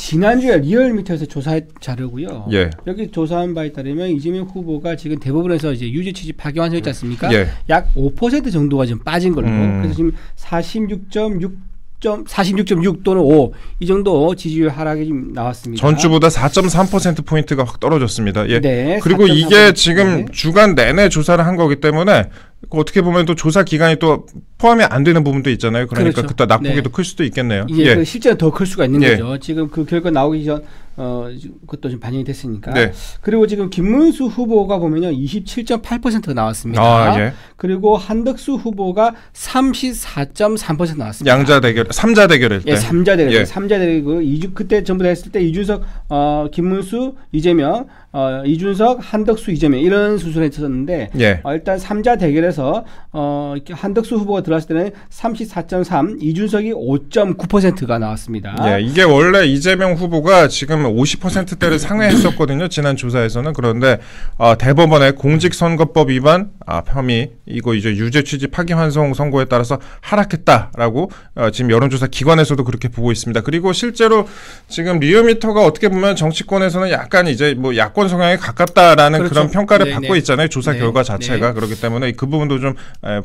지난주에 리얼미터에서 조사한 자료고요. 예. 여기 조사한 바에 따르면 이재명 후보가 지금 대법원에서 이제 유죄 취지 파기 환송했지 않습니까? 예. 약 5% 정도가 좀 빠진 걸로. 그래서 지금 46.6 또는 5 이 정도 지지율 하락이 좀 나왔습니다. 전주보다 4.3%포인트가 확 떨어졌습니다. 예. 네, 그리고 4.3%. 이게 지금 네. 주간 내내 조사를 한 거기 때문에 어떻게 보면 또 조사 기간이 또 포함이 안 되는 부분도 있잖아요. 그러니까 그렇죠. 그때 낙폭이 네. 더 클 수도 있겠네요. 예, 그 실제로 더 클 수가 있는 예. 거죠. 지금 그 결과 나오기 전 그것도 좀 반영이 됐으니까. 네. 그리고 지금 김문수 후보가 보면요 27.8%가 나왔습니다. 아, 예. 그리고 한덕수 후보가 34.3% 나왔습니다. 양자 대결, 삼자 대결일 때. 예, 3자 대결. 예. 3자 대결. 그때 전부 다 했을 때 이준석, 김문수, 이재명, 이준석, 한덕수, 이재명 이런 수순에 있었는데 예. 일단 3자 대결에서 한덕수 후보가 들어왔을 때는 34.3, 이준석이 5.9%가 나왔습니다. 예, 이게 원래 이재명 후보가 지금 50%대를 상회했었거든요. 지난 조사에서는. 그런데 대법원의 공직선거법 위반 혐의 이거 이제 유죄 취지 파기환송 선고에 따라서 하락했다라고 지금 여론조사 기관에서도 그렇게 보고 있습니다. 그리고 실제로 지금 리얼미터가 어떻게 보면 정치권에서는 약간 이제 뭐 야권 성향에 가깝다라는 그렇죠. 그런 평가를 네네. 받고 있잖아요. 조사 네. 결과 자체가. 네. 그렇기 때문에 그 부분도 좀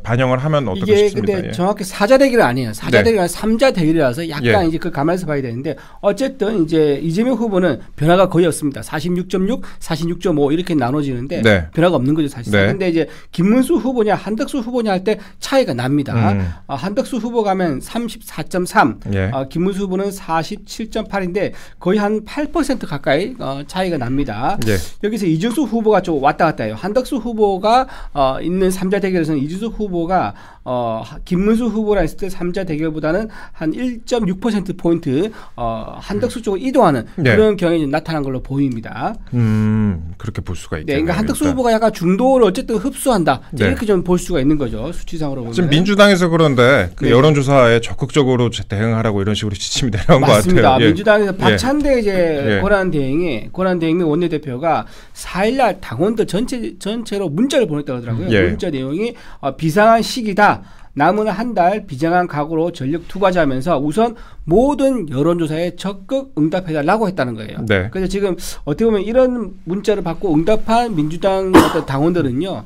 반영을 하면 어떨까 이게 싶습니다. 근데 예. 정확히 4자 대결은 아니에요. 4자 네. 대결이 아니라 3자 대결이라서 약간 예. 이제 그 감안해서 봐야 되는데 어쨌든 이제 이재명 후보는 변화가 거의 없습니다. 46.6, 46.5 이렇게 나눠지는데 네. 변화가 없는 거죠 사실상. 네. 근데 이제 김문수 후보냐 한덕수 후보냐 할 때 차이가 납니다. 한덕수 후보 가면 34.3, 예. 김문수 후보는 47.8인데 거의 한 8% 가까이 차이가 납니다. 예. 여기서 이준석 후보가 좀 왔다 갔다 해요. 한덕수 후보가 있는 3자 대결에서는 이준석 후보가 김문수 후보랑 했을 때 3자 대결보다는 한 1.6%포인트 한덕수 쪽으로 이동하는 네. 그런 경향이 나타난 걸로 보입니다. 그렇게 볼 수가 네, 있겠네요. 그러니까 한덕수 일단. 후보가 약간 중도를 어쨌든 흡수한다. 네. 이렇게 좀 볼 수가 있는 거죠. 수치상으로 보면. 지금 민주당에서 그런데 그 네. 여론조사에 적극적으로 대응하라고 이런 식으로 지침이 내려온 것 맞습니다. 같아요. 예. 민주당에서 박찬대 이제 예. 권한대행의 원내대표가 4일날 당원들 전체로 문자를 보냈다고 하더라고요. 예. 문자 내용이 비상한 시기다. 남은 한 달 비장한 각오로 전력 투과하면서 우선 모든 여론조사에 적극 응답해달라고 했다는 거예요. 네. 그래서 지금 어떻게 보면 이런 문자를 받고 응답한 민주당 어떤 당원들은요.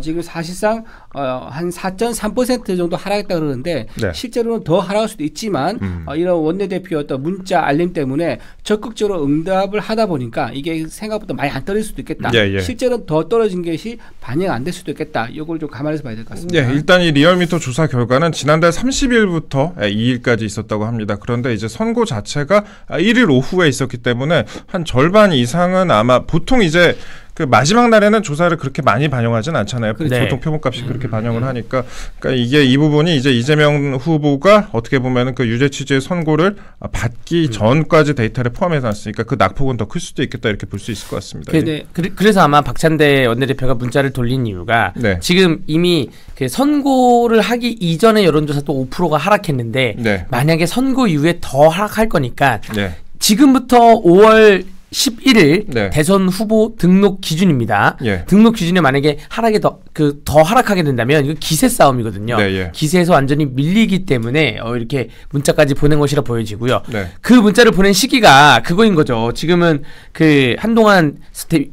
지금 사실상 한 4.3% 정도 하락했다 그러는데 네. 실제로는 더 하락할 수도 있지만 이런 원내대표 어떤 문자 알림 때문에 적극적으로 응답을 하다 보니까 이게 생각보다 많이 안 떨어질 수도 있겠다. 예, 예. 실제로는 더 떨어진 것이 반영 안 될 수도 있겠다. 이걸 좀 감안해서 봐야 될 것 같습니다. 예, 일단 이 리얼미터 조사 결과는 지난달 30일부터 2일까지 있었다고 합니다. 그런데 이제 선고 자체가 1일 오후에 있었기 때문에 한 절반 이상은 아마 보통 이제 그 마지막 날에는 조사를 그렇게 많이 반영하진 않잖아요. 그렇죠. 보통 표본값이 그렇게 반영을 하니까, 그러니까 이게 이 부분이 이제 이재명 후보가 어떻게 보면은 그 유죄 취지의 선고를 받기 전까지 데이터를 포함해서 놨으니까 그 낙폭은 더 클 수도 있겠다 이렇게 볼 수 있을 것 같습니다. 네. 그래서 아마 박찬대 원내대표가 문자를 돌린 이유가 네. 지금 이미 그 선고를 하기 이전에 여론조사도 5%가 하락했는데 네. 만약에 선고 이후에 더 하락할 거니까 네. 지금부터 5월 11일 네. 대선 후보 등록 기준입니다. 예. 등록 기준에 만약에 하락이 더 하락하게 된다면 이거 기세 싸움이거든요. 네, 예. 기세에서 완전히 밀리기 때문에 이렇게 문자까지 보낸 것이라 보여지고요. 네. 그 문자를 보낸 시기가 그거인 거죠. 지금은 그 한동안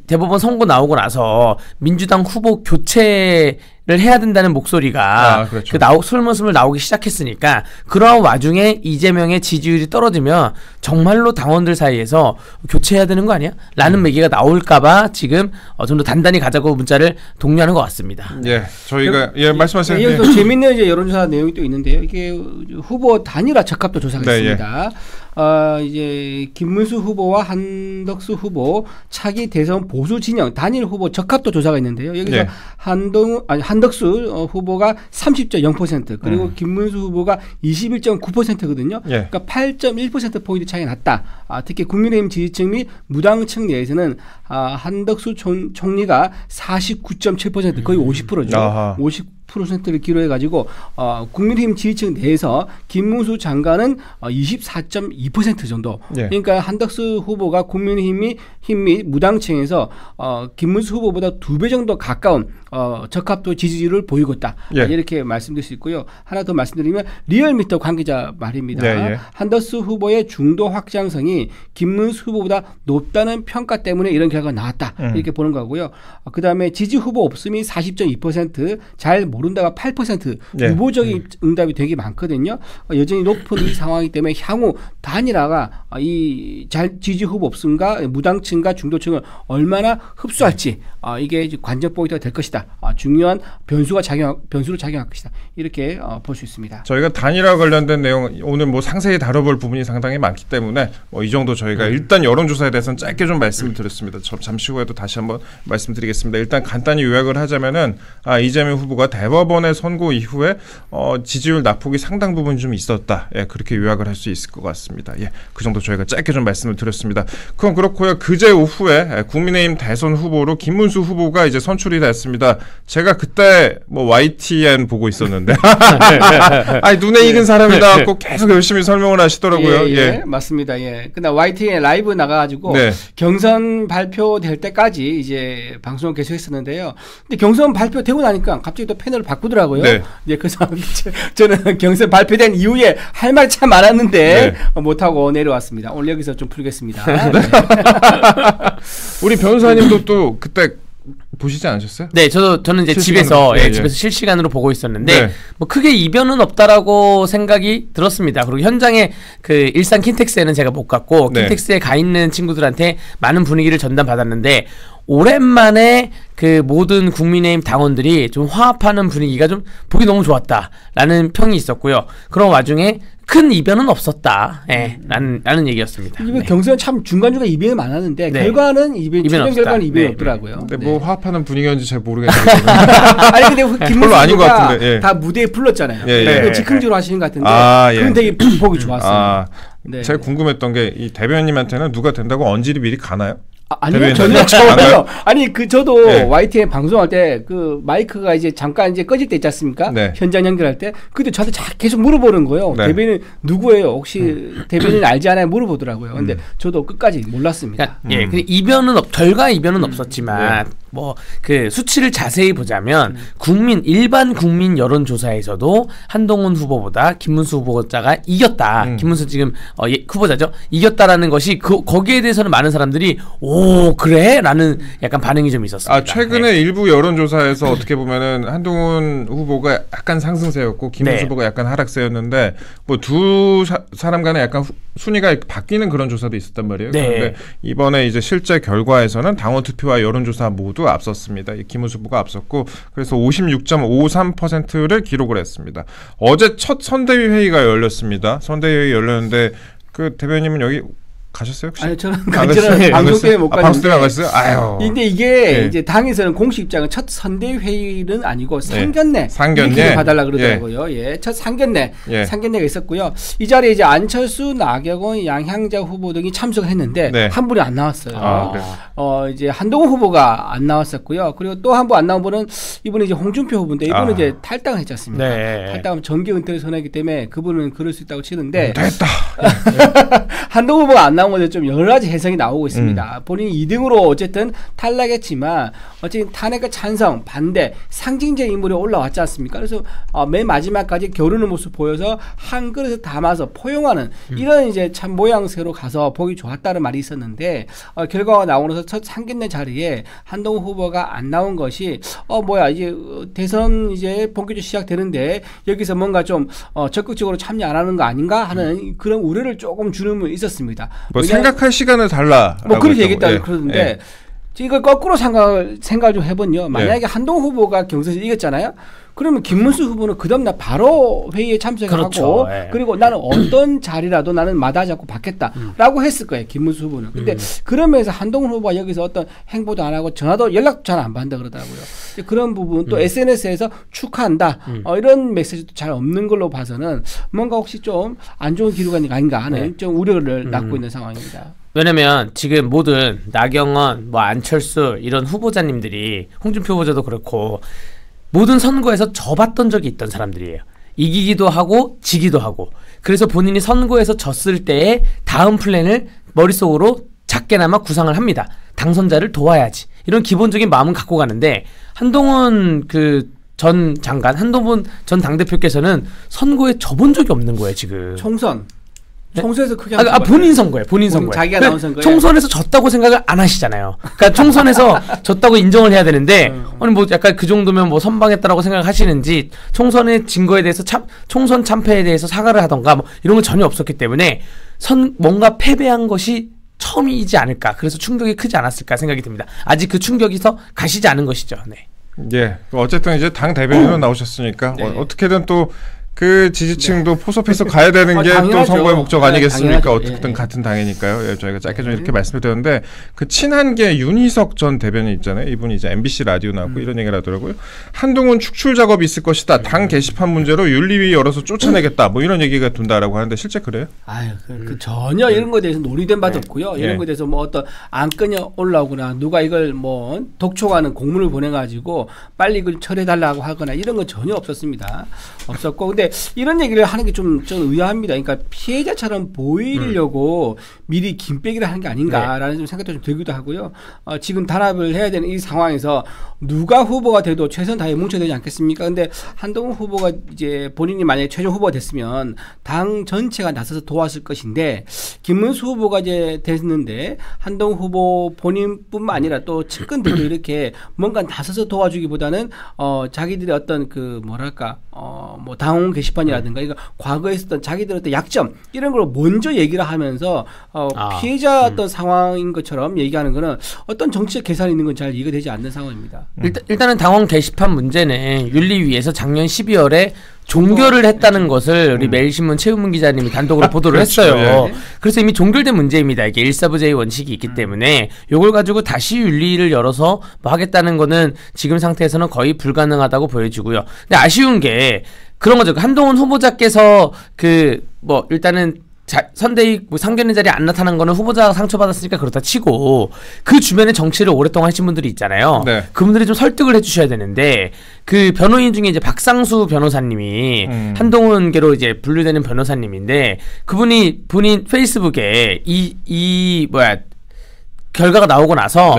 대법원 선고 나오고 나서 민주당 후보 교체를 해야 된다는 목소리가 그렇죠. 솔선수범 나오기 시작했으니까 그러한 와중에 이재명의 지지율이 떨어지면 정말로 당원들 사이에서 교체해야 되는 거 아니야? 라는 매기가 나올까봐 지금 좀 더 단단히 가자고 문자를 독려하는 것 같습니다. 예, 저희가 말씀하세요. 여기 또 재밌는 이제 여론조사 내용이 또 있는데요. 이게 후보 단일화 적합도 조사가 네, 있습니다. 이제 김문수 후보와 한덕수 후보 차기 대선 보수 진영 단일 후보 적합도 조사가 있는데요. 여기서 네. 한덕수 후보가 30.0% 그리고 김문수 후보가 21.9%거든요. 예. 그러니까 8.1% 포인트 차이가 났다. 특히 국민의힘 지지층 및 무당층 내에서는 한덕수 총리가 49.7% 거의 50%죠. 아하. 10%를 기록해가지고 국민의힘 지지층 내에서 김문수 장관은 24.2% 정도. 예. 그러니까 한덕수 후보가 국민의힘 및 무당층에서 김문수 후보보다 2배 정도 가까운 적합도 지지율을 보이고 있다. 예. 이렇게 말씀드릴 수 있고요. 하나 더 말씀드리면 리얼미터 관계자 말입니다. 네, 예. 한덕수 후보의 중도 확장성이 김문수 후보보다 높다는 평가 때문에 이런 결과가 나왔다. 이렇게 보는 거고요. 그다음에 지지 후보 없음이 40.2%, 잘 모른다가 8%, 예. 유보적인 응답이 되게 많거든요. 여전히 높은 이 상황이기 때문에 향후 단일화가 이 지지 후보 없음과 무당층과 중도층을 얼마나 흡수할지 이게 이제 관전 포인트가 될 것이다. 중요한 변수로 작용할 것이다. 이렇게 볼 수 있습니다. 저희가 단일화 관련된 내용 오늘 뭐 상세히 다뤄볼 부분이 상당히 많기 때문에 이 정도 저희가 일단 여론조사에 대해서는 짧게 좀 말씀을 드렸습니다. 잠시 후에도 다시 한번 말씀드리겠습니다. 일단 간단히 요약을 하자면은 이재명 후보가 대법원의 선고 이후에 지지율 낙폭이 상당 부분 좀 있었다. 예, 그렇게 요약을 할 수 있을 것 같습니다. 예, 그 정도 저희가 짧게 좀 말씀을 드렸습니다. 그럼 그렇고요. 그제 오후에 국민의힘 대선 후보로 김문수 후보가 이제 선출이 됐습니다. 제가 그때 뭐 YTN 보고 있었는데 아니 눈에 익은 사람이다 고 계속 열심히 설명을 하시더라고요. 예, 맞습니다. 예. 근데 YTN 라이브 나가가지고 네. 경선 발표될 때까지 이제 방송을 계속 했었는데요. 근데 경선 발표되고 나니까 갑자기 또 패널을 바꾸더라고요. 네. 예, 그래서 저는 경선 발표된 이후에 할 말 참 많았는데 못하고 내려왔습니다. 오늘 여기서 좀 풀겠습니다. 우리 변호사님도 또 그때 보시지 않으셨어요? 네, 저는 이제 실시간으로. 집에서 예. 집에서 실시간으로 보고 있었는데 네. 뭐 크게 이변은 없다라고 생각이 들었습니다. 그리고 현장에 그 일산 킨텍스에는 제가 못 갔고 네. 킨텍스에 가 있는 친구들한테 많은 분위기를 전달받았는데 오랜만에 그 모든 국민의힘 당원들이 좀 화합하는 분위기가 좀 보기 너무 좋았다라는 평이 있었고요. 그런 와중에 큰 이변은 없었다. 예, 라는 얘기였습니다. 이번 네. 경선 참 중간중간 이변이 많았는데 네. 결과는 최종 없었다. 결과는 이변이 네. 없더라고요. 근데 네. 뭐 화합하는 분위기였는지 잘 모르겠는데 아니 근데 김문수 별로 아닌 것 후보가 같은데, 예. 다 무대에 불렀잖아요. 예, 예. 그거 즉흥적으로 하시는 것 같은데 예. 그건 되게 보기 좋았어요. 네. 제가 궁금했던 게 이 대변인한테는 누가 된다고 언질이 미리 가나요? 아니요, 대변인. 전혀. 아니 저도 네. YTN 방송할 때 그 마이크가 이제 잠깐 이제 꺼질 때 있지 않습니까? 네. 현장 연결할 때 그때 저한테 계속 물어보는 거예요. 네. 대변인 누구예요? 혹시 대변인 알지 않아요? 물어보더라고요. 근데 저도 끝까지 몰랐습니다. 그러니까, 예, 근데 결과 이변은 없었지만 뭐 그 수치를 자세히 보자면 일반 국민 여론조사에서도 한동훈 후보보다 김문수 후보자가 이겼다. 김문수 지금 후보자죠. 이겼다라는 것이 거기에 대해서는 많은 사람들이 오 그래?라는 약간 반응이 좀 있었습니다. 최근에 일부 여론조사에서 어떻게 보면은 한동훈 후보가 약간 상승세였고 김문수 네. 후보가 약간 하락세였는데 뭐 두 사람 간에 약간 순위가 바뀌는 그런 조사도 있었단 말이에요. 네. 그런데 이번에 이제 실제 결과에서는 당원 투표와 여론조사 모두 앞섰습니다. 김문수 후보가 앞섰고 그래서 56.53%를 기록을 했습니다. 어제 첫 선대위 회의가 열렸습니다. 선대위 열렸는데 그 대변인은 여기 가셨어요 혹시? 아니 저는 안 저는 갔어요? 방송 때문에 못 방송 때문에 안 갔는데. 갔어요? 아유. 근데 이게 이제 당에서는 공식 입장은 첫 선대위 회의는 아니고 상견례 상견례. 이렇게 봐달라 그러더라고요. 예, 첫 상견례 상견례가 있었고요. 이 자리에 이제 안철수, 나경원, 양향자 후보 등이 참석을 했는데 한 분이 안 나왔어요. 이제 한동훈 후보가 안 나왔었고요. 그리고 또 한 분 안 나온 분은 이분이 이제 홍준표 후보인데 이분은 이제 탈당을 했지 않습니까? 탈당하면 정계 은퇴를 선언했기 때문에 그분은 그럴 수 있다고 치는데 됐다. 한동훈 후보가 안 나온 것에 좀 여러 가지 해석이 나오고 있습니다. 본인이 2등으로 어쨌든 탈락했지만 어쨌든 탄핵과 찬성, 반대, 상징적 인물이 올라왔지 않습니까? 그래서 맨 마지막까지 겨루는 모습 보여서 한 그릇에 담아서 포용하는 이런 이제 참 모양새로 가서 보기 좋았다는 말이 있었는데 결과가 나오고 나서 첫 상견례 자리에 한동훈 후보가 안 나온 것이 이제 대선 이제 본격적으로 시작되는데 여기서 뭔가 좀 적극적으로 참여 안 하는 거 아닌가 하는 그런 우려를 조금 주는 분 있었습니다. 뭐 생각할 시간을 달라. 뭐 그렇게 얘기했다 그러는데 이걸 거꾸로 생각을 좀 해보면요. 만약에 한동훈 후보가 경선에서 이겼잖아요. 그러면 김문수 후보는 그 다음날 바로 회의에 참석하고 그리고 나는 어떤 자리라도 나는 마다하지 않고 받겠다라고 했을 거예요. 김문수 후보는. 근데 그러면서 한동훈 후보가 여기서 어떤 행보도 안 하고 전화도 연락도 잘 안 받는다 그러더라고요. 그런 부분 또 SNS에서 축하한다 이런 메시지도 잘 없는 걸로 봐서는 뭔가 혹시 좀 안 좋은 기류가 아닌가 하는 좀 우려를 낳고 있는 상황입니다. 왜냐면 지금 모든 나경원, 안철수 이런 후보자님들이 홍준표 후보자도 그렇고 모든 선거에서 져봤던 적이 있던 사람들이에요. 이기기도 하고 지기도 하고. 그래서 본인이 선거에서 졌을 때의 다음 플랜을 머릿속으로 작게나마 구상을 합니다. 당선자를 도와야지. 이런 기본적인 마음은 갖고 가는데 한동훈 전 장관, 한동훈 전 당대표께서는 선거에 져본 적이 없는 거예요, 지금. 총선. 네? 총선에서 크게 본인 선거예요. 본인 선거에. 자기가 나온 선거에. 총선에서 졌다고 생각을 안 하시잖아요. 그러니까 총선에서 졌다고 인정을 해야 되는데 아니 뭐 약간 그 정도면 뭐 선방했다라고 생각하시는지 총선에 진 거에 대해서 총선 참패에 대해서 사과를 하던가 뭐 이런 건 전혀 없었기 때문에 뭔가 패배한 것이 처음이지 않을까. 그래서 충격이 크지 않았을까 생각이 듭니다. 아직 그 충격에서 가시지 않은 것이죠. 네. 예. 어쨌든 이제 당 대변인으로 나오셨으니까 네. 어떻게든 또 그 지지층도 포섭해서 가야 되는 게 또 선거의 목적 아니겠습니까? 당연하죠. 어쨌든 같은 당이니까요. 예, 저희가 짧게 좀 이렇게 말씀을 드렸는데 그 친한계 윤희석 전 대변인 있잖아요. 이분이 이제 MBC 라디오 나왔고 이런 얘기를 하더라고요. 한동훈 축출 작업이 있을 것이다. 당 게시판 문제로 윤리위 열어서 쫓아내겠다. 뭐 이런 얘기가 돈다라고 하는데 실제 그래요? 아유, 전혀 이런 거에 대해서 논의된 바도 없고요. 이런 예. 거에 대해서 뭐 어떤 안건이 올라오거나 누가 이걸 뭐 독촉하는 공문을 보내가지고 빨리 이걸 처리해달라고 하거나 이런 건 전혀 없었습니다. 없었고 근데 이런 얘기를 하는 게 좀 의아합니다. 그러니까 피해자처럼 보이려고 미리 김빼기를 하는 게 아닌가라는 좀 생각도 좀 들기도 하고요. 지금 단합을 해야 되는 이 상황에서 누가 후보가 돼도 최선 다해 뭉쳐야 되지 않겠습니까? 근데 한동훈 후보가 이제 본인이 만약에 최종 후보가 됐으면 당 전체가 나서서 도왔을 것인데 김문수 후보가 이제 됐는데 한동훈 후보 본인뿐만 아니라 또 측근들도 이렇게 뭔가 나서서 도와주기보다는 자기들의 어떤 그 뭐랄까 뭐 당원 게시판이라든가 이거 과거에 있었던 자기들의 어떤 약점 이런 걸 먼저 얘기를 하면서 피해자 어떤 상황인 것처럼 얘기하는 거는 어떤 정치적 계산이 있는 건 잘 이해가 되지 않는 상황입니다. 일단은 당원 게시판 문제는 윤리위에서 작년 12월에 종결을 했다는 것을 우리 매일신문 최은문 기자님이 단독으로 보도를 그렇죠. 했어요. 예. 그래서 이미 종결된 문제입니다. 이게 1사부제의 원칙이 있기 때문에 이걸 가지고 다시 윤리를 열어서 뭐 하겠다는 거는 지금 상태에서는 거의 불가능하다고 보여지고요. 근데 아쉬운 게 그런 거죠. 한동훈 후보자께서 뭐 일단은 선대위 뭐 상견례 자리에 안 나타난 거는 후보자가 상처받았으니까 그렇다 치고 그 주변에 정치를 오랫동안 하신 분들이 있잖아요. 네. 그분들이 좀 설득을 해주셔야 되는데 그 변호인 중에 이제 박상수 변호사님이 한동훈계로 이제 분류되는 변호사님인데 그분이 본인 페이스북에 결과가 나오고 나서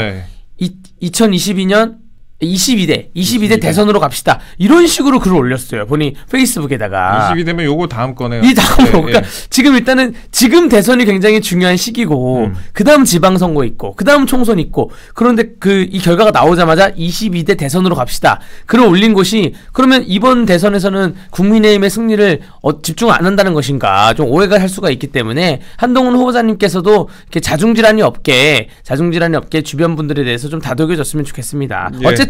2022년 22대 대선으로 갑시다. 이런 식으로 글을 올렸어요. 본인 페이스북에다가. 22대면 요거 다음 거네요. 이 다음으로. 그러니까 지금 일단은 지금 대선이 굉장히 중요한 시기고 그다음 지방선거 있고 그다음 총선 있고 그런데 이 결과가 나오자마자 22대 대선으로 갑시다. 글을 올린 것이 그러면 이번 대선에서는 국민의힘의 승리를 집중 안 한다는 것인가 좀 오해가 할 수가 있기 때문에 한동훈 후보자님께서도 이렇게 자중질환이 없게 주변 분들에 대해서 좀 다독여줬으면 좋겠습니다. 예. 어쨌든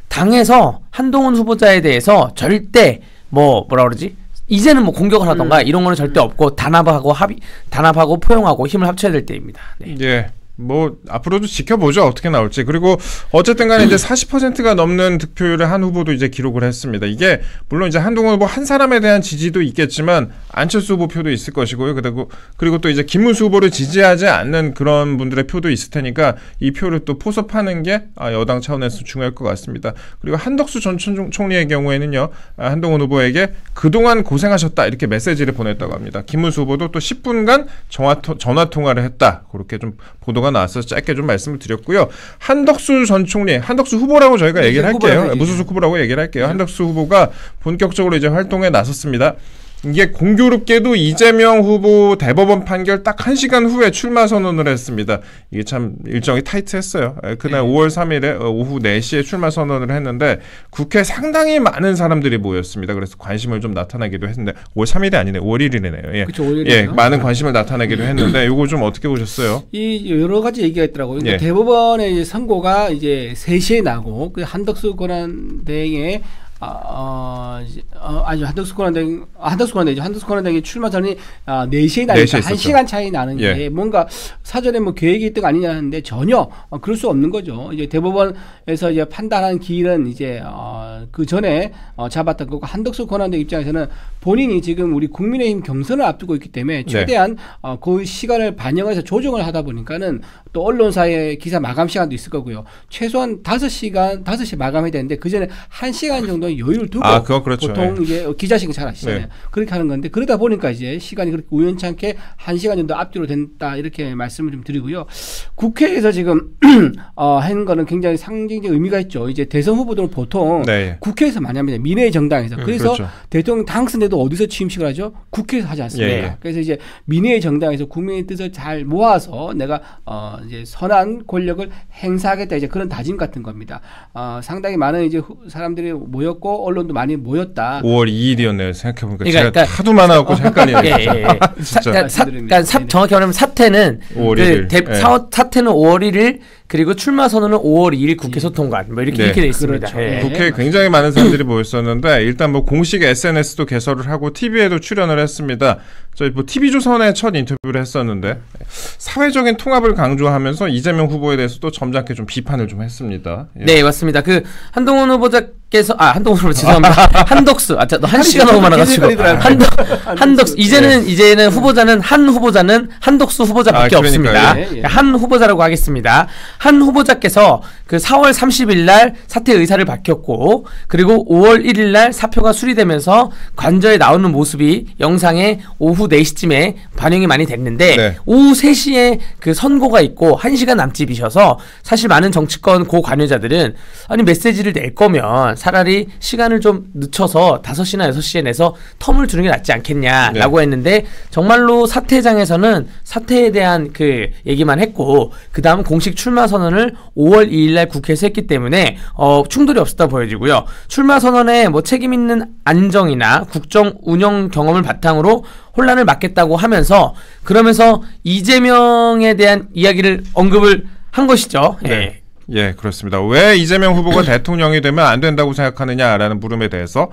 당에서 한동훈 후보자에 대해서 절대 뭐라 그러지? 이제는 뭐 공격을 하던가 이런 거는 절대 없고 단합하고 포용하고 힘을 합쳐야 될 때입니다. 네. 예. 뭐 앞으로도 지켜보죠. 어떻게 나올지. 그리고 어쨌든 간에 이제 40%가 넘는 득표율을 한 후보도 이제 기록을 했습니다. 이게 물론 이제 한동훈 후보 한 사람에 대한 지지도 있겠지만 안철수 후보 표도 있을 것이고요. 그리고 또 이제 김문수 후보를 지지하지 않는 그런 분들의 표도 있을 테니까 이 표를 또 포섭하는 게 여당 차원에서 중요할 것 같습니다. 그리고 한덕수 전 총리의 경우에는요. 한동훈 후보에게 그동안 고생하셨다 이렇게 메시지를 보냈다고 합니다. 김문수 후보도 또 10분간 전화 통화를 했다. 그렇게 좀 보도가 나왔어서 짧게 좀 말씀을 드렸고요. 한덕수 전 총리, 한덕수 후보라고 저희가 얘기를 할게요. 무소속 후보라고 얘기를 할게요. 한덕수 후보가 본격적으로 이제 활동에 나섰습니다. 이게 공교롭게도 이재명 후보 대법원 판결 딱 1시간 후에 출마 선언을 했습니다. 이게 참 일정이 타이트했어요. 그날 5월 3일에 오후 4시에 출마 선언을 했는데 국회에 상당히 많은 사람들이 모였습니다. 그래서 관심을 좀 나타내기도 했는데 5월 3일이 아니네. 5월 1일이네요. 예. 그쵸, 5일 예, 많은 관심을 나타내기도 했는데 이거 좀 어떻게 보셨어요? 이 여러 가지 얘기가 있더라고요. 그러니까 대법원의 선고가 이제 3시에 나고 그 한덕수 권한대행의 아니 한덕수 권한대행이 출마 전이 4시에 나니까 1시간 차이 나는 게 뭔가 사전에 뭐 계획이 있던 거 아니냐 하는데 전혀 그럴 수 없는 거죠. 이제 대법원에서 이제 판단하는 기일은 이제 그 전에 잡았던 거고 한덕수 권한대행 입장에서는 본인이 지금 우리 국민의힘 경선을 앞두고 있기 때문에 최대한 그 시간을 반영해서 조정을 하다 보니까는 또 언론사의 기사 마감 시간도 있을 거고요. 최소한 5시에 마감해야 되는데 그 전에 1시간 정도 여유를 두고 그렇죠. 보통 이제 기자식은 잘 아시잖아요. 그렇게 하는 건데 그러다 보니까 이제 시간이 그렇게 우연찮게 1시간 정도 앞뒤로 된다 이렇게 말씀을 좀 드리고요. 국회에서 지금 하는 거는 굉장히 상징적 의미가 있죠. 이제 대선 후보들은 보통 국회에서 많이 합니다. 민의 정당에서. 그래서 그렇죠. 대통령 당선돼도 어디서 취임식을 하죠? 국회에서 하지 않습니까? 그래서 이제 민의 정당에서 국민의 뜻을 잘 모아서 내가 이제 선한 권력을 행사하겠다 이제 그런 다짐 같은 겁니다. 상당히 많은 이제 사람들이 모였고 언론도 많이 모였다. 5월 2일이었네요. 생각해보니까 제가 하도 많아갖고 헷갈리네요. 정확히 말하면 사태는 5월 1일. 사태는 5월 1일 그리고 출마 선언은 5월 2일 국회 소통관 뭐 이렇게 돼 있습니다. 그렇죠. 국회에 굉장히 많은 사람들이 모였었는데 일단 뭐 공식 SNS도 개설을 하고 TV에도 출연을 했습니다. 저희 뭐 TV조선에 첫 인터뷰를 했었는데 사회적인 통합을 강조하면서 이재명 후보에 대해서도 점잖게 좀 비판을 좀 했습니다. 네, 맞습니다. 그 한동훈 후보자께서 한동훈 후보 죄송합니다. 한덕수 너 한 시간 너무 많아가지고 한덕수 이제는 후보자는 한덕수 후보자밖에 없습니다. 한 후보자라고 하겠습니다. 한 후보자께서 그 4월 30일 날 사퇴 의사를 밝혔고 그리고 5월 1일 날 사표가 수리되면서 관저에 나오는 모습이 영상에 오후 4시쯤에 반영이 많이 됐는데 오후 3시에 그 선고가 있고 1시간 남짓이셔서 사실 많은 정치권 고관여자들은 아니 메시지를 낼 거면 차라리 시간을 좀 늦춰서 5시나 6시에 내서 텀을 주는 게 낫지 않겠냐라고 했는데 정말로 사퇴장에서는 사퇴에 대한 그 얘기만 했고 그 다음 공식 출마 선언을 5월 2일 날 국회에서 했기 때문에 충돌이 없었다 보여지고요. 출마 선언에 뭐 책임 있는 안정이나 국정 운영 경험을 바탕으로 혼란을 막겠다고 하면서 그러면서 이재명에 대한 이야기를 언급을 한 것이죠. 예, 그렇습니다. 왜 이재명 후보가 대통령이 되면 안 된다고 생각하느냐라는 물음에 대해서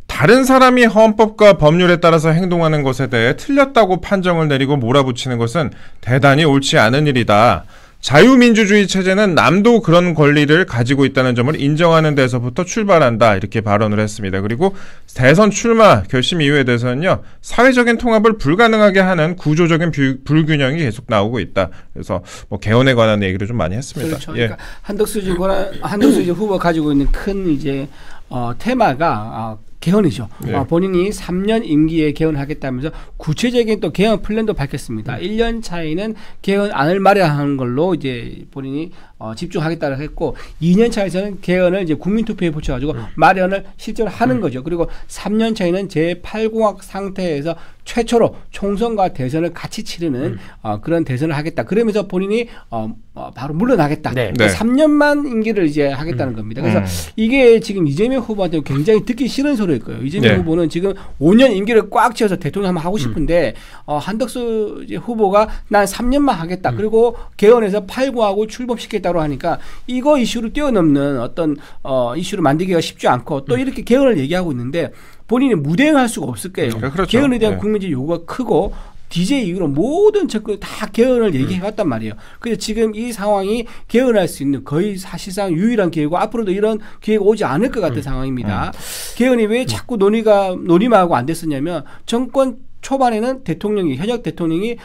다른 사람이 헌법과 법률에 따라서 행동하는 것에 대해 틀렸다고 판정을 내리고 몰아붙이는 것은 대단히 옳지 않은 일이다. 자유민주주의 체제는 남도 그런 권리를 가지고 있다는 점을 인정하는 데서부터 출발한다. 이렇게 발언을 했습니다. 그리고 대선 출마 결심 이유에 대해서는요. 사회적인 통합을 불가능하게 하는 구조적인 불균형이 계속 나오고 있다. 그래서 뭐 개헌에 관한 얘기를 좀 많이 했습니다. 그렇죠. 그러니까 한덕수 후보가 가지고 있는 큰 이제 테마가 개헌이죠. 본인이 3년 임기에 개헌하겠다면서 구체적인 또 개헌 플랜도 밝혔습니다. 1년 차에는 개헌안을 마련하는 걸로 이제 본인이 집중하겠다고 했고 2년 차에서는 개헌을 이제 국민투표에 붙여가지고 마련을 실제로 하는 거죠. 그리고 3년 차에는 제8공학 상태에서 최초로 총선과 대선을 같이 치르는 그런 대선을 하겠다. 그러면서 본인이 바로 물러나겠다. 3년만 임기를 이제 하겠다는 겁니다. 그래서 이게 지금 이재명 후보한테 굉장히 듣기 싫은 소리일 거예요. 이재명 후보는 지금 5년 임기를 꽉 채워서 대통령 한번 하고 싶은데 한덕수 후보가 난 3년만 하겠다. 그리고 개헌에서 8공학을 출범시키겠다고 하니까 이거 이슈를 뛰어넘는 어떤 이슈를 만들기가 쉽지 않고 또 이렇게 개헌을 얘기하고 있는데 본인이 무대응할 수가 없을 거예요. 그렇죠. 개헌에 대한 국민적 요구가 크고 DJ 이후로 모든 정권이 다 개헌을 얘기해왔단 말이에요. 그래서 지금 이 상황이 개헌할 수 있는 거의 사실상 유일한 기회고 앞으로도 이런 기회가 오지 않을 것 같은 상황입니다. 개헌이 왜 자꾸 논의만 하고 안 됐었냐면 정권 초반에는 현역 대통령이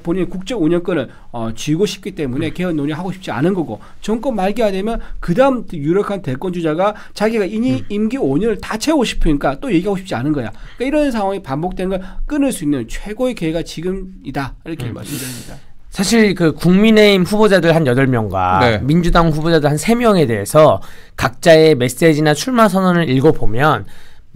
본인의 국정 운영권을 쥐고 싶기 때문에 개헌 논의하고 싶지 않은 거고 정권 말기가 되면 그 다음 유력한 대권주자가 자기가 임기 5년을 다 채우고 싶으니까 또 얘기하고 싶지 않은 거야. 그러니까 이런 상황이 반복되는 걸 끊을 수 있는 최고의 기회가 지금이다. 이렇게 말씀드립니다. 사실 그 국민의힘 후보자들 한 8명과 민주당 후보자들 한 3명에 대해서 각자의 메시지나 출마 선언을 읽어보면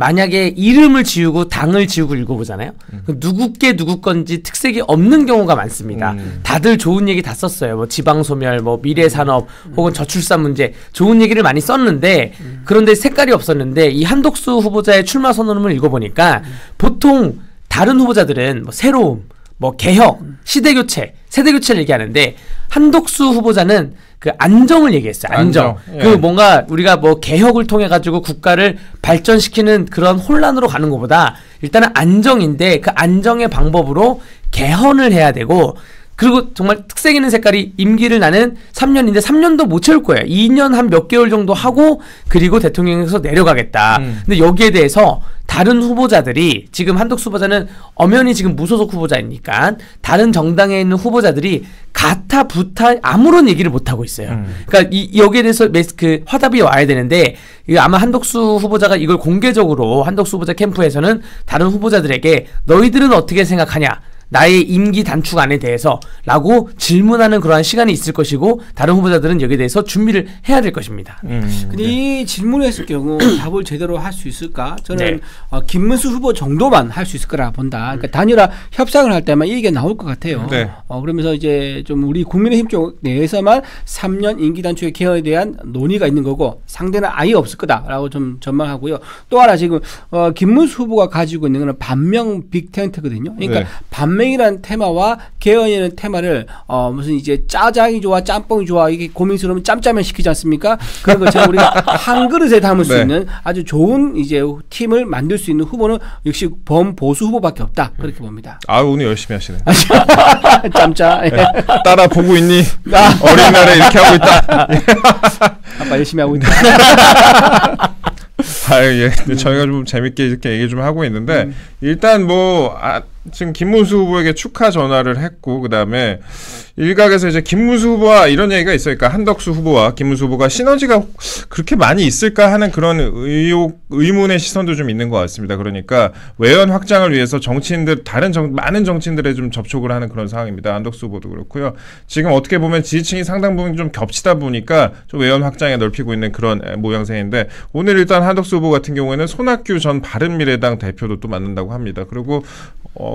만약에 이름을 지우고 당을 지우고 읽어보잖아요. 누구께 누구 건지 특색이 없는 경우가 많습니다. 다들 좋은 얘기 다 썼어요. 뭐 지방소멸, 뭐 미래산업, 혹은 저출산 문제 좋은 얘기를 많이 썼는데 그런데 색깔이 없었는데 이 한덕수 후보자의 출마 선언을 읽어보니까 보통 다른 후보자들은 뭐 새로움, 뭐 개혁, 시대교체, 세대 교체를 얘기하는데 한덕수 후보자는 그 안정을 얘기했어요. 안정. 예. 그 뭔가 우리가 뭐 개혁을 통해 가지고 국가를 발전시키는 그런 혼란으로 가는 것보다 일단은 안정인데 그 안정의 방법으로 개헌을 해야 되고 그리고 정말 특색 있는 색깔이 임기를 나는 3년인데 3년도 못 채울 거예요. 2년 한 몇 개월 정도 하고 그리고 대통령에서 내려가겠다. 근데 여기에 대해서 다른 후보자들이 지금 한덕수 후보자는 엄연히 지금 무소속 후보자이니까 다른 정당에 있는 후보자들이 가타 부타 아무런 얘기를 못 하고 있어요. 그러니까 여기에 대해서 그 화답이 와야 되는데 아마 한덕수 후보자가 이걸 공개적으로 한덕수 후보자 캠프에서는 다른 후보자들에게 너희들은 어떻게 생각하냐? 나의 임기 단축안에 대해서 라고 질문하는 그러한 시간이 있을 것이고 다른 후보자들은 여기에 대해서 준비를 해야 될 것입니다. 근데 이 질문을 했을 경우 답을 제대로 할 수 있을까? 저는 네. 김문수 후보 정도만 할 수 있을 거라 본다. 그러니까 단일화 협상을 할 때만 이게 나올 것 같아요. 네. 그러면서 이제 좀 우리 국민의힘 쪽 내에서만 3년 임기 단축의 개헌에 대한 논의가 있는 거고 상대는 아예 없을 거다라고 좀 전망하고요. 또 하나 지금 김문수 후보가 가지고 있는 거는 반명 빅텐트거든요. 그러니까 네. 반명이라는 테마와 개헌이라는 테마를 무슨 이제 짜장이 좋아 짬뽕이 좋아 이게 고민스러우면 짬짜면 시키지 않습니까? 그런 것처럼 우리가 한 그릇에 담을 수 네. 있는 아주 좋은 이제 팀을 만들 수 있는 후보는 역시 범보수 후보밖에 없다 그렇게 봅니다. 아 오늘 열심히 하시네. 짬짜. 네. 따라 보고 있니? 어린 날에 이렇게 하고 있다. 아빠 열심히 하고 있다. 예. 저희가 좀 재밌게 이렇게 얘기 좀 하고 있는데 일단 지금 김문수 후보에게 축하 전화를 했고 그다음에 일각에서 이제 김문수 후보와 이런 얘기가 있어요. 그러니까 한덕수 후보와 김문수 후보가 시너지가 그렇게 많이 있을까 하는 그런 의문의 시선도 좀 있는 것 같습니다. 그러니까 외연 확장을 위해서 정치인들 많은 정치인들의 좀 접촉을 하는 그런 상황입니다. 한덕수 후보도 그렇고요. 지금 어떻게 보면 지지층이 상당 부분 좀 겹치다 보니까 좀 외연 확장에 넓히고 있는 그런 모양새인데 오늘 일단 한덕수 후보 같은 경우에는 손학규 전 바른미래당 대표도 또 만난다고 합니다. 그리고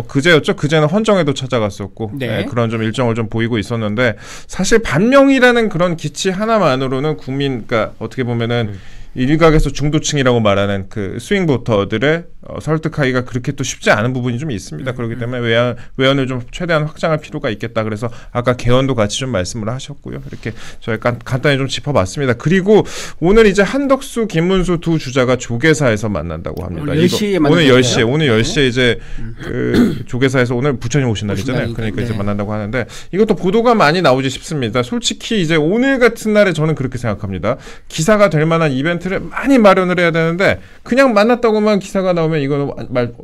그제였죠. 그제는 헌정에도 찾아갔었고 네. 그런 좀 일정을 좀 보이고 있었는데 사실 반명이라는 그런 기치 하나만으로는 그러니까 어떻게 보면은 일각에서 중도층이라고 말하는 그 스윙 보터들의 설득하기가 그렇게 또 쉽지 않은 부분이 좀 있습니다. 그렇기 때문에 외연을 좀 최대한 확장할 필요가 있겠다. 그래서 아까 개헌도 같이 좀 말씀을 하셨고요. 이렇게 저희가 간단히 좀 짚어봤습니다. 그리고 오늘 이제 한덕수, 김문수 두 주자가 조계사에서 만난다고 합니다. 오늘 10시에 오늘 10시에 만나요? 오늘 10시에 이제 그 조계사에서 오늘 부처님 오신 날이잖아요. 그러니까 이제 만난다고 하는데 이것도 보도가 많이 나오지 싶습니다. 솔직히 이제 오늘 같은 날에 저는 그렇게 생각합니다. 기사가 될 만한 이벤트 를 많이 마련을 해야 되는데 그냥 만났다고만 기사가 나오면 이거는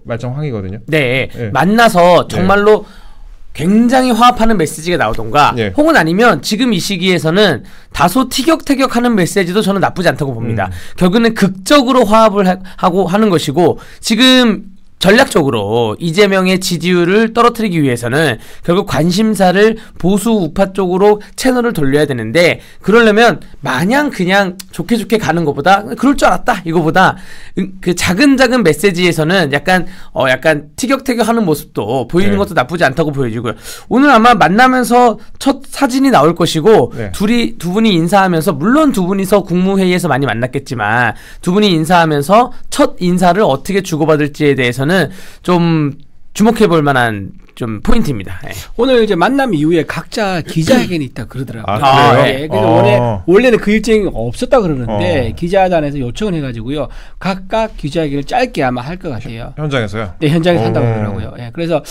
말짱황이거든요. 네. 네. 만나서 정말로 굉장히 화합하는 메시지가 나오던가 네. 혹은 아니면 지금 이 시기에서는 다소 티격태격하는 메시지도 저는 나쁘지 않다고 봅니다. 결국은 극적으로 화합을 하고 하는 것이고 지금 전략적으로 이재명의 지지율을 떨어뜨리기 위해서는 결국 관심사를 보수 우파 쪽으로 채널을 돌려야 되는데 그러려면 마냥 그냥 좋게 가는 것보다 그럴 줄 알았다 이거보다 그 작은 메시지에서는 약간 티격태격하는 모습도 보이는 것도 나쁘지 않다고 보여지고요. 오늘 아마 만나면서 첫 사진이 나올 것이고 두 분이 인사하면서 물론 두 분이서 국무회의에서 많이 만났겠지만 두 분이 인사하면서 첫 인사를 어떻게 주고받을지에 대해서는 좀 주목해볼 만한 좀 포인트입니다. 네. 오늘 이제 만남 이후에 각자 기자회견이 있다 그러더라고요. 그래요? 네. 그래서 원래는 그 일정이 없었다 그러는데 기자단에서 요청을 해가지고요. 각각 기자회견을 짧게 아마 할 것 같아요. 현장에서요? 네, 현장에서 한다고 그러더라고요. 네, 그래서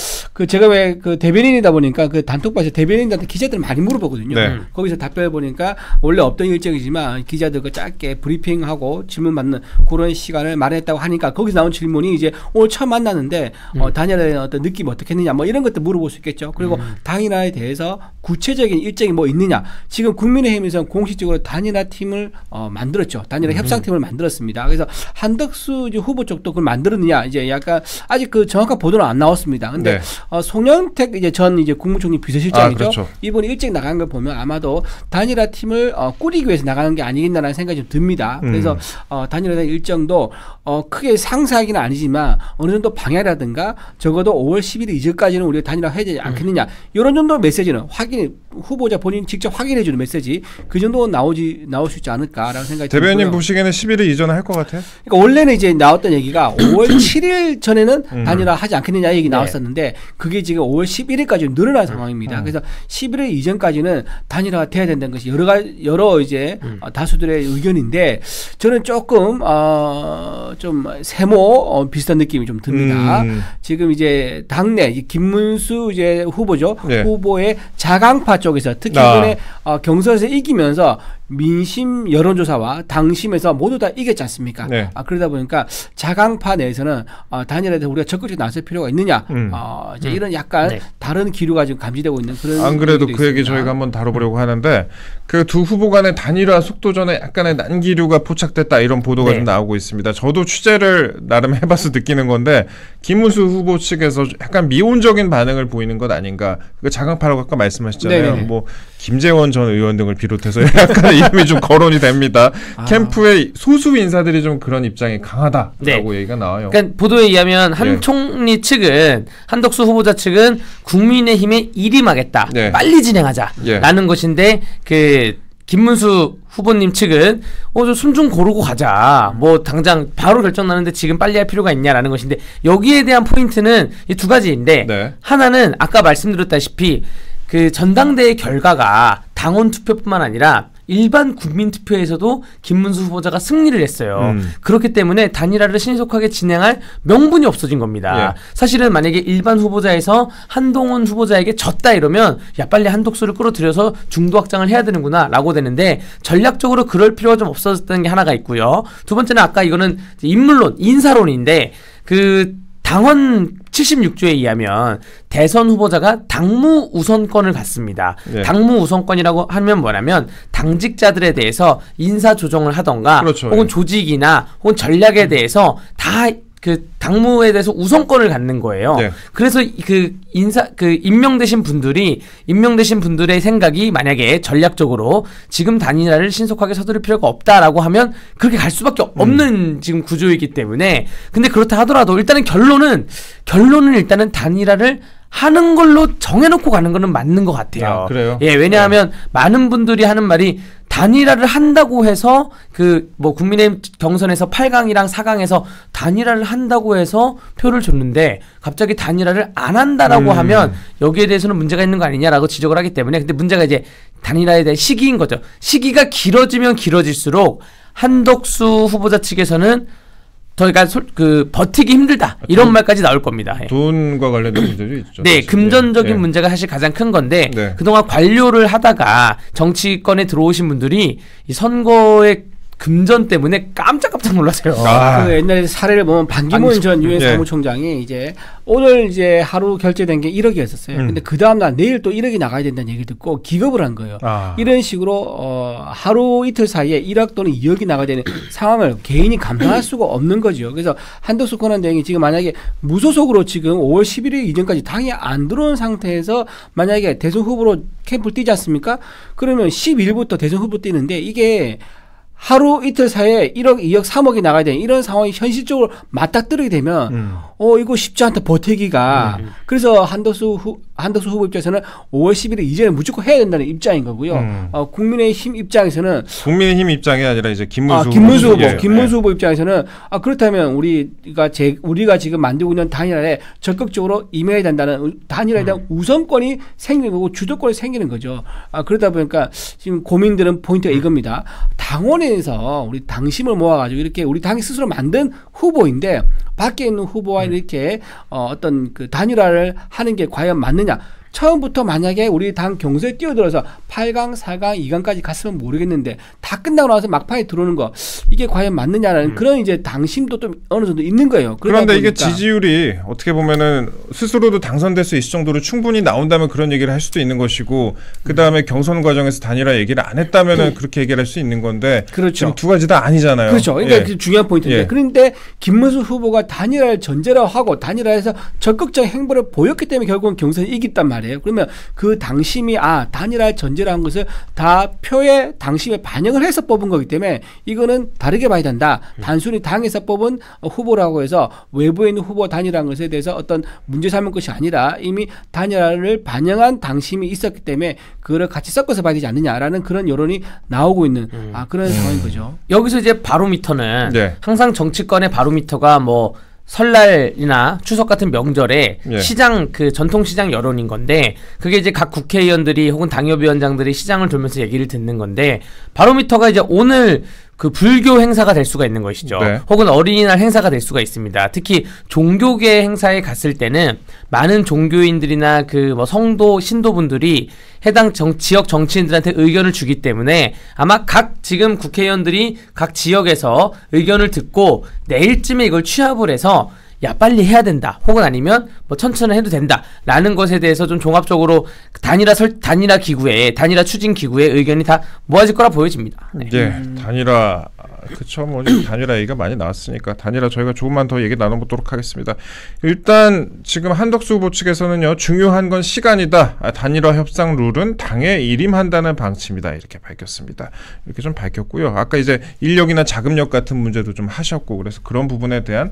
제가 왜 그 대변인이다 보니까 그 단톡방에서 대변인들한테 기자들 많이 물어보거든요. 네. 거기서 답변해 보니까 원래 없던 일정이지만 기자들과 짧게 브리핑하고 질문 받는 그런 시간을 마련했다고 하니까 거기서 나온 질문이 이제 오늘 처음 만났는데 단일화에 어떤 느낌 어떻겠느냐 뭐 이런 것도 물어볼 수 있겠죠. 그리고 단일화에 대해서 구체적인 일정이 뭐 있느냐. 지금 국민의힘에서 공식적으로 단일화 팀을 만들었죠. 단일화 협상팀을 만들었습니다. 그래서 한덕수 후보 쪽도 그걸 만들었느냐. 이제 약간 아직 그 정확한 보도는 안 나왔습니다. 근데 송영택 전 국무총리 비서실장이죠. 그렇죠. 이분이 일찍 나간 걸 보면 아마도 단일화 팀을 꾸리기 위해서 나가는 게 아니겠나라는 생각이 좀 듭니다. 그래서 단일화 일정도 크게 상세하기는 아니지만 어느 정도 방향이라든가 적어도 5월 10일 이전까지는 우리가 단일화 해야 되지 않겠느냐. 이런 정도 메시지는 후보자 본인 직접 확인해주는 메시지 그 정도는 나올 수 있지 않을까라는 생각이 들고요. 대변인 보시기에는 11일 이전에 할 것 같아요? 그러니까 원래는 이제 나왔던 얘기가 5월 7일 전에는 단일화 하지 않겠느냐 얘기 나왔었는데 그게 지금 5월 11일까지 늘어난 상황입니다. 그래서 11일 이전까지는 단일화가 돼야 된다는 것이 여러 이제 다수들의 의견인데 저는 조금 좀 세모 비슷한 느낌이 좀 듭니다. 지금 이제 당내 김문수 이제 후보죠. 네. 후보의 자강파 쪽에서 특히 이번에 경선에서 이기면서 민심 여론조사와 당심에서 모두 다 이겼지 않습니까? 네. 그러다 보니까 자강파 내에서는 단일화에 대해서 우리가 적극적으로 나설 필요가 있느냐 이제 이런 약간 네. 다른 기류가 지금 감지되고 있는 그런. 안 그래도 그 얘기 있습니다. 저희가 한번 다뤄보려고 하는데 그 두 후보 간의 단일화 속도전에 약간의 난기류가 포착됐다 이런 보도가 네. 좀 나오고 있습니다. 저도 취재를 나름 해봐서 느끼는 건데 김문수 후보 측에서 약간 미온적인 반응을 보이는 것 아닌가. 그 자강파라고 아까 말씀하셨잖아요. 네네네. 뭐 김재원 전 의원 등을 비롯해서 약간 이름이 좀 거론이 됩니다. 캠프의 소수 인사들이 좀 그런 입장이 강하다라고 네. 얘기가 나와요. 그러니까 보도에 의하면 한 예. 총리 측은 한덕수 후보자 측은 국민의힘에 일임하겠다. 네. 빨리 진행하자라는 예. 것인데 그 김문수 후보님 측은 저 숨 좀 고르고 가자. 뭐 당장 바로 결정 나는데 지금 빨리 할 필요가 있냐라는 것인데 여기에 대한 포인트는 이 두 가지인데 네. 하나는 아까 말씀드렸다시피 그 전당대회 결과가 당원 투표뿐만 아니라 일반 국민 투표에서도 김문수 후보자가 승리를 했어요. 그렇기 때문에 단일화를 신속하게 진행할 명분이 없어진 겁니다. 예. 사실은 만약에 일반 후보자에서 한동훈 후보자에게 졌다 이러면 야 빨리 한독수를 끌어들여서 중도 확장을 해야 되는구나 라고 되는데 전략적으로 그럴 필요가 좀 없었던 게 하나가 있고요. 두 번째는 아까 이거는 인물론, 인사론인데 그 당헌 76조에 의하면 대선 후보자가 당무 우선권을 갖습니다. 네. 당무 우선권이라고 하면 뭐냐면 당직자들에 대해서 인사 조정을 하던가 그렇죠. 혹은 조직이나 혹은 전략에 대해서 다 그 당무에 대해서 우선권을 갖는 거예요. 네. 그래서 임명되신 분들의 생각이 만약에 전략적으로 지금 단일화를 신속하게 서두를 필요가 없다라고 하면 그렇게 갈 수밖에 없는 지금 구조이기 때문에 근데 그렇다 하더라도 일단은 결론은 일단은 단일화를 하는 걸로 정해놓고 가는 거는 맞는 것 같아요. 그래요? 예, 왜냐하면 많은 분들이 하는 말이 단일화를 한다고 해서 국민의힘 경선에서 8강이랑 4강에서 단일화를 한다고 해서 표를 줬는데 갑자기 단일화를 안 한다라고 하면 여기에 대해서는 문제가 있는 거 아니냐라고 지적을 하기 때문에 근데 문제가 이제 단일화에 대한 시기인 거죠. 시기가 길어지면 길어질수록 한덕수 후보자 측에서는 그러니까 버티기 힘들다 이런 말까지 나올 겁니다. 예. 돈과 관련된 문제도 있죠. 네, 사실. 금전적인 예. 문제가 사실 가장 큰 건데 네. 그동안 관료를 하다가 정치권에 들어오신 분들이 이 선거의 금전 때문에 깜짝깜짝 놀라세요. 그 옛날에 사례를 보면 반기문 전 유엔 예. 사무총장이 이제 오늘 이제 하루 결제된 게 1억이었었어요. 근데 그 다음날 내일 또 1억이 나가야 된다는 얘기를 듣고 기겁을 한 거예요. 이런 식으로 하루 이틀 사이에 1억 또는 2억이 나가야 되는 상황을 개인이 감당할 수가 없는 거죠. 그래서 한덕수 권한대행이 지금 만약에 무소속으로 지금 5월 11일 이전까지 당이 안 들어온 상태에서 만약에 대선 후보로 캠프를 뛰지 않습니까? 그러면 12일부터 대선 후보 뛰는데 이게 하루 이틀 사이에 1억, 2억, 3억이 나가야 되는 이런 상황이 현실적으로 맞닥뜨리게 되면 이거 쉽지 않다 버티기가. 그래서 한덕수 후보 입장에서는 5월 11일 이전에 무조건 해야 된다는 입장인 거고요. 국민의힘 입장에서는 국민의힘 입장이 아니라 이제 김문수 후보, 예. 김문수 후보 입장에서는 그렇다면 우리가 지금 만들고 있는 단일화에 적극적으로 임해야 된다는 단일화에 대한 우선권이 생기는 거고 주도권이 생기는 거죠. 그러다 보니까 지금 고민되는 포인트가 이겁니다. 당원에서 우리 당심을 모아가지고 이렇게 우리 당이 스스로 만든 후보인데 밖에 있는 후보와 이렇게 어떤 그 단일화를 하는 게 과연 맞느냐? 처음부터 만약에 우리 당 경선에 뛰어들어서 8강, 4강, 2강까지 갔으면 모르겠는데 다 끝나고 나서 막판에 들어오는 거 이게 과연 맞느냐라는 그런 이제 당심도 좀 어느 정도 있는 거예요. 그런데 이게 지지율이 어떻게 보면은 스스로도 당선될 수 있을 정도로 충분히 나온다면 그런 얘기를 할 수도 있는 것이고 그 다음에 경선 과정에서 단일화 얘기를 안 했다면은 그렇게 얘기를 할 수 있는 건데 그렇죠. 지금 두 가지 다 아니잖아요. 그렇죠. 그러니까 예. 그 중요한 포인트인데 그런데 김문수 후보가 단일화를 전제로 하고 단일화에서 적극적 행보를 보였기 때문에 결국은 경선에 이겼단 말이에요. 말이에요. 그러면 그 당심이 단일화 전제라는 것을 다 표에 당심에 반영을 해서 뽑은 거기 때문에 이거는 다르게 봐야 된다. 단순히 당에서 뽑은 후보라고 해서 외부에 있는 후보 단일화한 것에 대해서 어떤 문제 삼을 것이 아니라 이미 단일화를 반영한 당심이 있었기 때문에 그걸 같이 섞어서 봐야 되지 않느냐라는 그런 여론이 나오고 있는 그런 상황인 거죠. 여기서 이제 바로미터는 네. 항상 정치권의 바로미터가 뭐 설날이나 추석 같은 명절에 예. 시장 그 전통 시장 여론인 건데 그게 이제 각 국회의원들이 혹은 당협위원장들이 시장을 돌면서 얘기를 듣는 건데 바로미터가 이제 오늘 그 불교 행사가 될 수가 있는 것이죠. 네. 혹은 어린이날 행사가 될 수가 있습니다. 특히 종교계 행사에 갔을 때는 많은 종교인들이나 그 뭐 성도 신도분들이 해당 지역 정치인들한테 의견을 주기 때문에 아마 각 지금 국회의원들이 각 지역에서 의견을 듣고 내일쯤에 이걸 취합을 해서 야 빨리 해야 된다 혹은 아니면 뭐 천천히 해도 된다 라는 것에 대해서 좀 종합적으로 단일화 기구에 단일화 추진 기구에 의견이 다 모아질 거라 보여집니다. 네. 예, 단일화 그쵸. 뭐 단일화 얘기가 많이 나왔으니까 단일화 저희가 조금만 더 얘기 나눠보도록 하겠습니다. 일단 지금 한덕수 후보 측에서는요, 중요한 건 시간이다. 단일화 협상 룰은 당에 일임한다는 방침이다. 이렇게 밝혔습니다. 이렇게 좀 밝혔고요. 아까 이제 인력이나 자금력 같은 문제도 좀 하셨고 그래서 그런 부분에 대한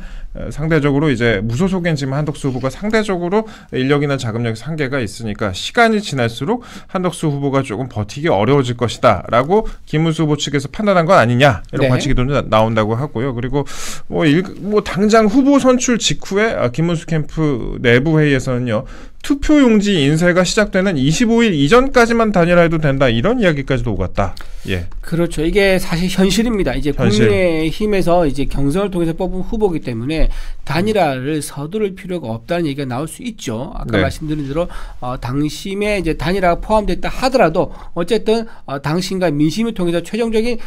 상대적으로 이제 무소속인 지금 한덕수 후보가 상대적으로 인력이나 자금력에 한계가 있으니까 시간이 지날수록 한덕수 후보가 조금 버티기 어려워질 것이다라고 김문수 후보 측에서 판단한 건 아니냐 이런 네. 관측이 나온다고 하고요. 그리고 뭐 당장 후보 선출 직후에 김문수 캠프 내부 회의에서는요. 투표용지 인쇄가 시작되는 25일 이전까지만 단일화해도 된다 이런 이야기까지도 오갔다. 예. 그렇죠. 이게 사실 현실입니다. 이제 국민의힘에서 이제 경선을 통해서 뽑은 후보이기 때문에 단일화를 서두를 필요가 없다는 얘기가 나올 수 있죠. 아까 네. 말씀드린 대로 당심에 이제 단일화가 포함됐다 하더라도 어쨌든 당심과 민심을 통해서 최종적인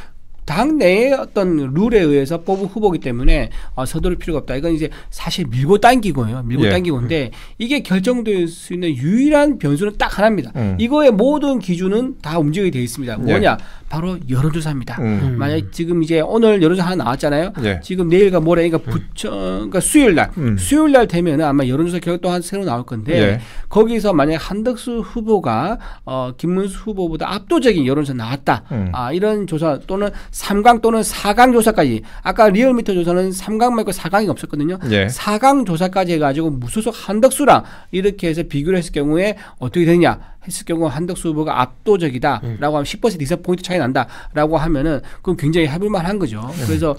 당내의 어떤 룰에 의해서 뽑은 후보이기 때문에 서두를 필요가 없다. 이건 이제 사실 밀고 당기고요. 밀고 당기고인데 이게 결정될 수 있는 유일한 변수는 딱 하나입니다. 이거의 모든 기준은 다 움직이게 되어 있습니다. 뭐냐? 바로 여론조사입니다. 만약 지금 이제 오늘 여론조사 하나 나왔잖아요. 지금 내일과 모레 그러니까 수요일날 되면은 아마 여론조사 결과 또한 새로 나올 건데 거기서 만약 한덕수 후보가 김문수 후보보다 압도적인 여론조사 나왔다. 이런 조사 또는 3강 또는 4강 조사까지 아까 리얼미터 조사는 3강 말고 4강이 없었거든요. 4강 조사까지 해가지고 무소속 한덕수랑 이렇게 해서 비교를 했을 경우에 어떻게 되느냐 했을 경우 한덕수 후보가 압도적이다라고 하면 10% 이상 포인트 차이 난다라고 하면은 그럼 굉장히 해볼만한 거죠. 그래서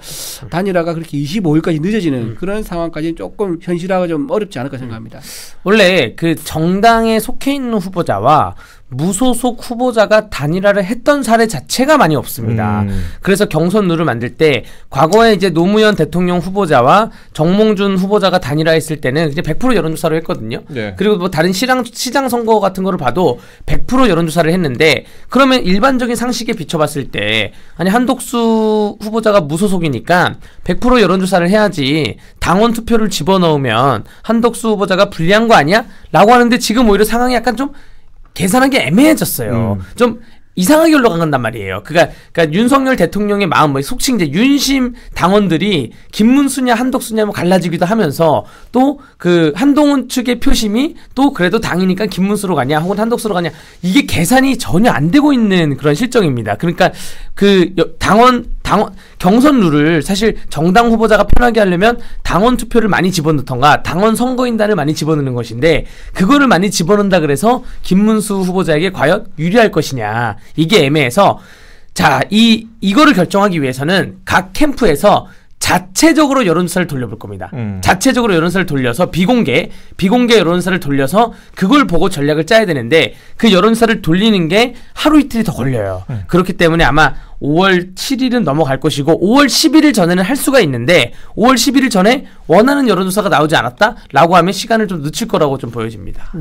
단일화가 그렇게 25일까지 늦어지는 그런 상황까지는 조금 현실화가 좀 어렵지 않을까 생각합니다. 원래 그 정당에 속해 있는 후보자와 무소속 후보자가 단일화를 했던 사례 자체가 많이 없습니다. 그래서 경선 룰을 만들 때 과거에 이제 노무현 대통령 후보자와 정몽준 후보자가 단일화했을 때는 그냥 100% 여론조사를 했거든요. 그리고 뭐 다른 시장 선거 같은 거를 봐도 100% 여론조사를 했는데 그러면 일반적인 상식에 비춰봤을 때 아니 한덕수 후보자가 무소속이니까 100% 여론조사를 해야지 당원 투표를 집어넣으면 한덕수 후보자가 불리한 거 아니야? 라고 하는데 지금 오히려 상황이 약간 좀 계산한 게 애매해졌어요. 좀 이상하게 흘러간 말이에요. 그러니까 윤석열 대통령의 마음, 속칭 이제 윤심 당원들이 김문수냐 한덕수냐 뭐 갈라지기도 하면서 또 그 한동훈 측의 표심이 또 그래도 당이니까 김문수로 가냐 혹은 한덕수로 가냐 이게 계산이 전혀 안 되고 있는 그런 실정입니다. 그러니까 그 당원 경선 룰을 사실 정당 후보자가 편하게 하려면 당원 투표를 많이 집어넣던가 당원 선거인단을 많이 집어넣는 것인데 그거를 많이 집어넣는다 그래서 김문수 후보자에게 과연 유리할 것이냐 이게 애매해서 자 이거를 결정하기 위해서는 각 캠프에서 자체적으로 여론조사를 돌려볼 겁니다. 자체적으로 여론조사를 돌려서 비공개 여론조사를 돌려서 그걸 보고 전략을 짜야 되는데 그 여론조사를 돌리는 게 하루 이틀이 더 걸려요. 그렇기 때문에 아마 5월 7일은 넘어갈 것이고 5월 11일 전에는 할 수가 있는데 5월 11일 전에 원하는 여론조사가 나오지 않았다? 라고 하면 시간을 좀 늦출 거라고 좀 보여집니다.